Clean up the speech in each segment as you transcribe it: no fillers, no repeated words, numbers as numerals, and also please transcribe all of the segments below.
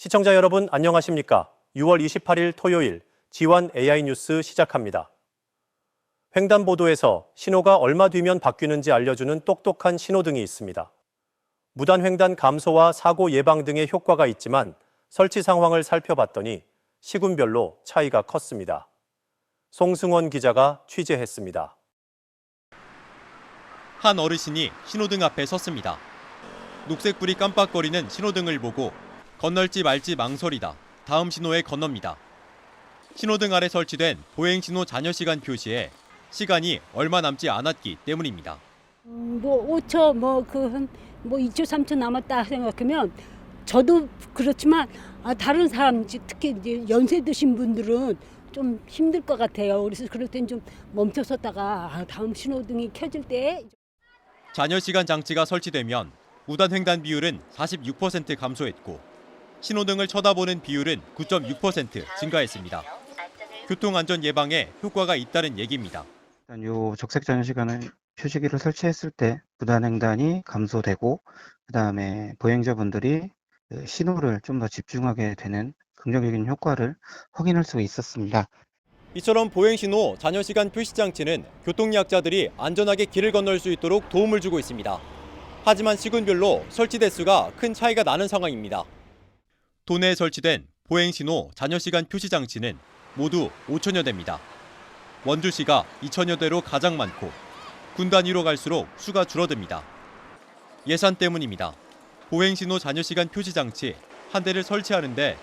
시청자 여러분 안녕하십니까? 6월 28일 토요일 G1 AI 뉴스 시작합니다. 횡단보도에서 신호가 얼마 뒤면 바뀌는지 알려주는 똑똑한 신호등이 있습니다. 무단 횡단 감소와 사고 예방 등의 효과가 있지만 설치 상황을 살펴봤더니 시군별로 차이가 컸습니다. 송승원 기자가 취재했습니다. 한 어르신이 신호등 앞에 섰습니다. 녹색불이 깜빡거리는 신호등을 보고 건널지 말지 망설이다 다음 신호에 건넙니다. 신호등 아래 설치된 보행신호 잔여시간 표시에 시간이 얼마 남지 않았기 때문입니다. 5초, 2초, 3초 남았다 생각하면 저도 그렇지만 다른 사람, 특히 이제 연세 드신 분들은 좀 힘들 것 같아요. 그래서 그럴 땐 좀 멈춰섰다가 다음 신호등이 켜질 때. 잔여시간 장치가 설치되면 무단 횡단 비율은 46% 감소했고 신호등을 쳐다보는 비율은 9.6% 증가했습니다. 교통안전 예방에 효과가 있다는 얘기입니다. 일단 요 적색 잔여 시간은 표시기를 설치했을 때 무단 횡단이 감소되고 그다음에 보행자분들이 신호를 좀 더 집중하게 되는 긍정적인 효과를 확인할 수 있었습니다. 이처럼 보행신호 잔여시간 표시 장치는 교통약자들이 안전하게 길을 건널 수 있도록 도움을 주고 있습니다. 하지만 시군별로 설치 대수가 큰 차이가 나는 상황입니다. 도내에 설치된 보행신호 잔여시간 표시 장치는 모두 5천여 대입니다. 원주시가 2천여 대로 가장 많고 군 단위로 갈수록 수가 줄어듭니다. 예산 때문입니다. 보행신호 잔여시간 표시 장치 한 대를 설치하는데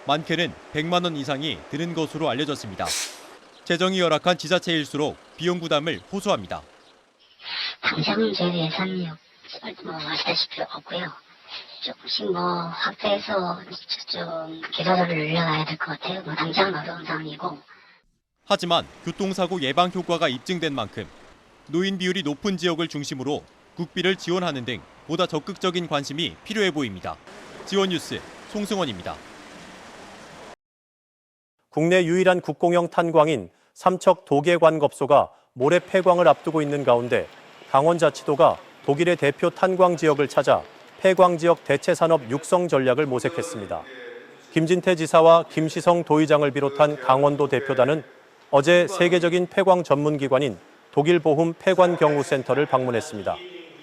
많게는 100만 원 이상이 드는 것으로 알려졌습니다. 재정이 열악한 지자체일수록 비용 부담을 호소합니다. 당장은 저희 예산이 아시다시피 없고요. 조금씩 확대해서 좀 기여도를 늘려놔야 될 것 같아요. 당장은 어려운 상황이고. 하지만 교통사고 예방 효과가 입증된 만큼 노인 비율이 높은 지역을 중심으로 국비를 지원하는 등 보다 적극적인 관심이 필요해 보입니다. G1 뉴스 송승원입니다. 국내 유일한 국공형 탄광인 삼척 도계관겁소가 모레 폐광을 앞두고 있는 가운데 강원자치도가 독일의 대표 탄광 지역을 찾아 폐광 지역 대체 산업 육성 전략을 모색했습니다. 김진태 지사와 김시성 도의장을 비롯한 강원도 대표단은 어제 세계적인 폐광 전문기관인 독일 보훔 폐광경우센터를 방문했습니다.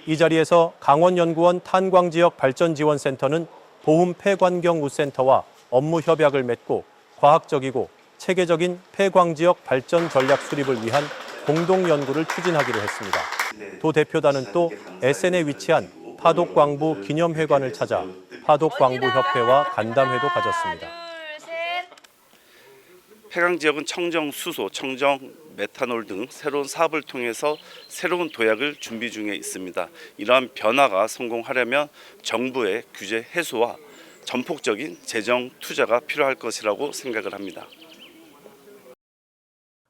이 자리에서 강원연구원 탄광지역 발전지원센터는 보훔 폐광경우센터와 업무 협약을 맺고 과학적이고 체계적인 폐광지역 발전 전략 수립을 위한 공동 연구를 추진하기로 했습니다. 도 대표단은 또 에센에 위치한 파독광부 기념회관을 찾아 파독광부협회와 간담회도 가졌습니다. 폐광 지역은 청정 수소, 청정 메탄올 등 새로운 사업을 통해서 새로운 도약을 준비 중에 있습니다. 이러한 변화가 성공하려면 정부의 규제 해소와 전폭적인 재정 투자가 필요할 것이라고 생각을 합니다.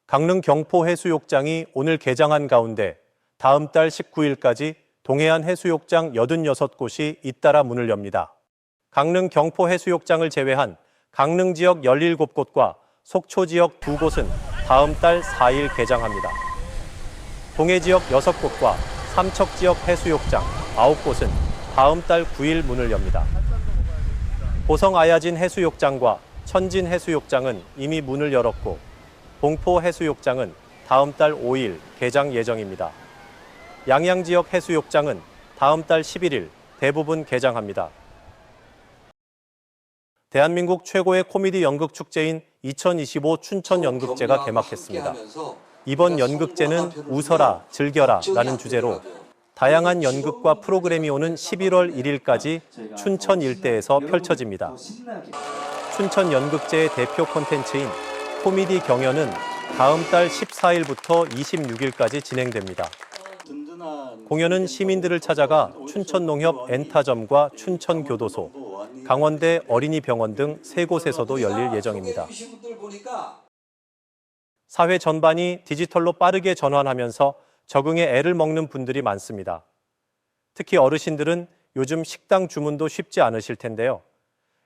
강릉 경포 해수욕장이 오늘 개장한 가운데 다음 달 19일까지 동해안 해수욕장 86곳이 잇따라 문을 엽니다. 강릉 경포 해수욕장을 제외한 강릉 지역 17곳과 속초 지역 2곳은 다음 달 4일 개장합니다. 동해 지역 6곳과 삼척 지역 해수욕장 9곳은 다음 달 9일 문을 엽니다. 보성 아야진 해수욕장과 천진 해수욕장은 이미 문을 열었고 봉포 해수욕장은 다음 달 5일 개장 예정입니다. 양양 지역 해수욕장은 다음 달 11일 대부분 개장합니다. 대한민국 최고의 코미디 연극 축제인 2025 춘천 연극제가 개막했습니다. 이번 연극제는 웃어라, 즐겨라 라는 주제로 다양한 연극과 프로그램이 오는 11월 1일까지 춘천 일대에서 펼쳐집니다. 춘천 연극제의 대표 콘텐츠인 코미디 경연은 다음 달 14일부터 26일까지 진행됩니다. 공연은 시민들을 찾아가 춘천농협 엔타점과 춘천교도소, 강원대 어린이병원 등 3곳에서도 열릴 예정입니다. 사회 전반이 디지털로 빠르게 전환하면서 적응에 애를 먹는 분들이 많습니다. 특히 어르신들은 요즘 식당 주문도 쉽지 않으실 텐데요.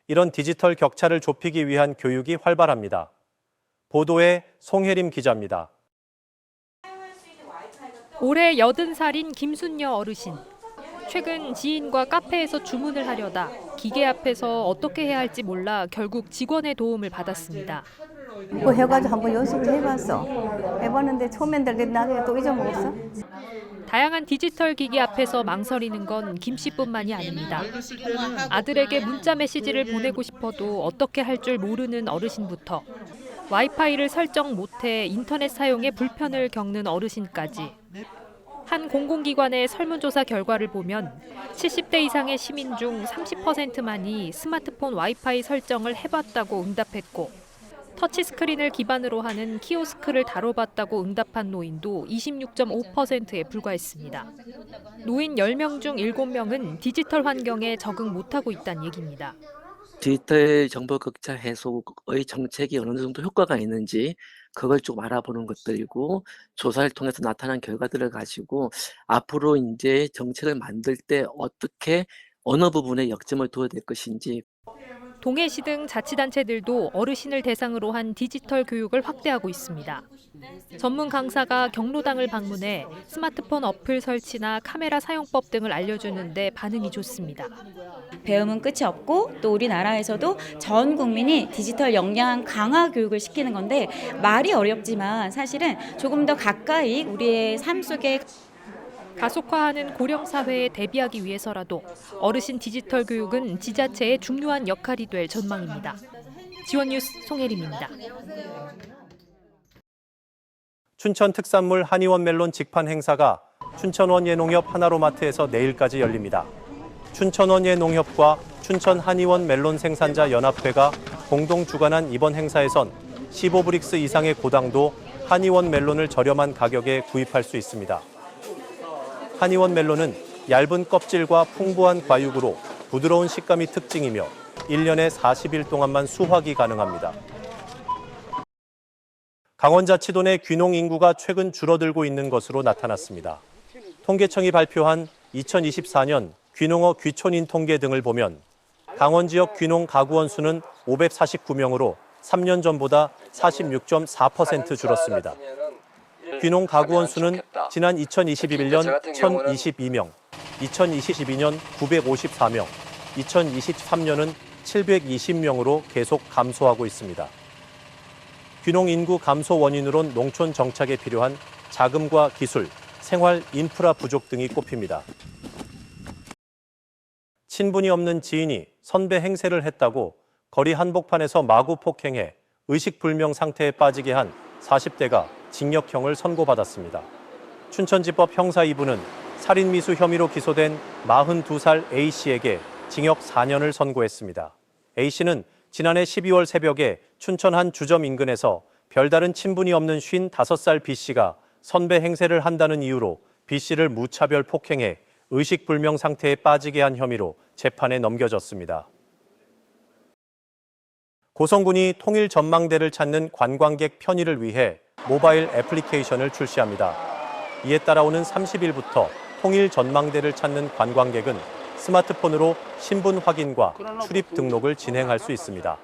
이런 디지털 격차를 좁히기 위한 교육이 활발합니다. 보도에 송혜림 기자입니다. 올해 80살인 김순녀 어르신. 최근 지인과 카페에서 주문을 하려다 기계 앞에서 어떻게 해야 할지 몰라 결국 직원의 도움을 받았습니다. 그거 해가지고 한번 연습을 해봤어. 해봤는데 처음엔 될 때 나중에 또 잊어먹었어. 다양한 디지털 기기 앞에서 망설이는 건 김 씨뿐만이 아닙니다. 아들에게 문자 메시지를 보내고 싶어도 어떻게 할 줄 모르는 어르신부터 와이파이를 설정 못해 인터넷 사용에 불편을 겪는 어르신까지. 한 공공기관의 설문조사 결과를 보면 70대 이상의 시민 중 30%만이 스마트폰 와이파이 설정을 해봤다고 응답했고 터치스크린을 기반으로 하는 키오스크를 다뤄봤다고 응답한 노인도 26.5%에 불과했습니다. 노인 10명 중 7명은 디지털 환경에 적응 못하고 있다는 얘기입니다. 디지털 정보 격차 해소의 정책이 어느 정도 효과가 있는지 그걸 좀 알아보는 것들이고 조사를 통해서 나타난 결과들을 가지고 앞으로 이제 정책을 만들 때 어떻게 어느 부분에 역점을 둬야 될 것인지. 동해시 등 자치단체들도 어르신을 대상으로 한 디지털 교육을 확대하고 있습니다. 전문 강사가 경로당을 방문해 스마트폰 어플 설치나 카메라 사용법 등을 알려주는데 반응이 좋습니다. 배움은 끝이 없고 또 우리나라에서도 전 국민이 디지털 역량 강화 교육을 시키는 건데 말이 어렵지만 사실은 조금 더 가까이 우리의 삶 속에 가속화하는 고령 사회에 대비하기 위해서라도 어르신 디지털 교육은 지자체의 중요한 역할이 될 전망입니다. 지원뉴스 송혜림입니다. 춘천 특산물 한의원 멜론 직판 행사가 춘천원 예농협 하나로마트에서 내일까지 열립니다. 춘천원 예농협과 춘천 한의원 멜론 생산자 연합회가 공동 주관한 이번 행사에선 15브릭스 이상의 고당도 한의원 멜론을 저렴한 가격에 구입할 수 있습니다. 한의원 멜론은 얇은 껍질과 풍부한 과육으로 부드러운 식감이 특징이며 1년에 40일 동안만 수확이 가능합니다. 강원자치도 내 귀농 인구가 최근 줄어들고 있는 것으로 나타났습니다. 통계청이 발표한 2024년 귀농어 귀촌인 통계 등을 보면 강원 지역 귀농 가구원 수는 549명으로 3년 전보다 46.4% 줄었습니다. 귀농 가구원 수는 지난 2021년 1,022명, 2022년 954명, 2023년은 720명으로 계속 감소하고 있습니다. 귀농 인구 감소 원인으론 농촌 정착에 필요한 자금과 기술, 생활 인프라 부족 등이 꼽힙니다. 친분이 없는 지인이 선배 행세를 했다고 거리 한복판에서 마구 폭행해 의식불명 상태에 빠지게 한 40대가 징역형을 선고받았습니다. 춘천지법 형사 2부는 살인미수 혐의로 기소된 42살 A씨에게 징역 4년을 선고했습니다. A씨는 지난해 12월 새벽에 춘천 한 주점 인근에서 별다른 친분이 없는 55살 B씨가 선배 행세를 한다는 이유로 B씨를 무차별 폭행해 의식불명 상태에 빠지게 한 혐의로 재판에 넘겨졌습니다. 고성군이 통일 전망대를 찾는 관광객 편의를 위해 모바일 애플리케이션을 출시합니다. 이에 따라오는 30일부터 통일 전망대를 찾는 관광객은 스마트폰으로 신분 확인과 출입 등록을 진행할 수 있습니다.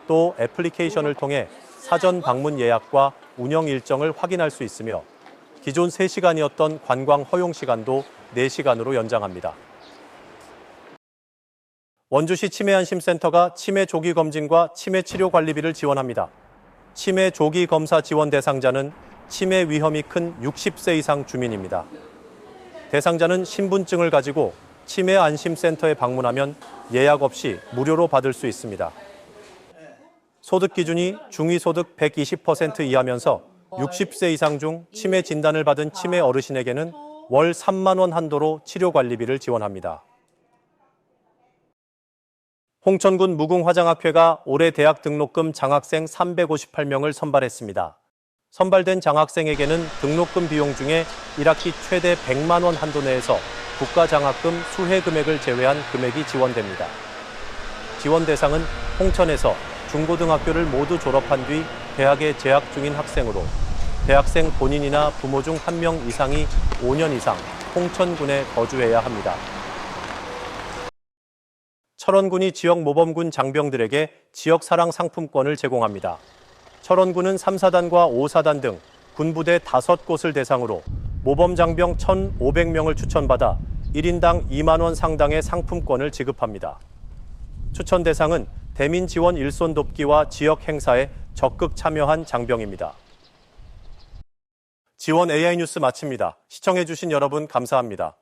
또 애플리케이션을 통해 사전 방문 예약과 운영 일정을 확인할 수 있으며 기존 3시간이었던 관광 허용 시간도 4시간으로 연장합니다. 원주시 치매안심센터가 치매 조기 검진과 치매 치료 관리비를 지원합니다. 치매 조기 검사 지원 대상자는 치매 위험이 큰 60세 이상 주민입니다. 대상자는 신분증을 가지고 치매 안심센터에 방문하면 예약 없이 무료로 받을 수 있습니다. 소득 기준이 중위소득 120% 이하면서 60세 이상 중 치매 진단을 받은 치매 어르신에게는 월 3만 원 한도로 치료 관리비를 지원합니다. 홍천군 무궁화장학회가 올해 대학 등록금 장학생 358명을 선발했습니다. 선발된 장학생에게는 등록금 비용 중에 1학기 최대 100만 원 한도 내에서 국가장학금 수혜 금액을 제외한 금액이 지원됩니다. 지원 대상은 홍천에서 중고등학교를 모두 졸업한 뒤 대학에 재학 중인 학생으로 대학생 본인이나 부모 중 1명 이상이 5년 이상 홍천군에 거주해야 합니다. 철원군이 지역 모범군 장병들에게 지역사랑 상품권을 제공합니다. 철원군은 3사단과 5사단 등 군부대 5곳을 대상으로 모범장병 1,500명을 추천받아 1인당 2만 원 상당의 상품권을 지급합니다. 추천 대상은 대민 지원 일손 돕기와 지역 행사에 적극 참여한 장병입니다. 지원 AI 뉴스 마칩니다. 시청해주신 여러분 감사합니다.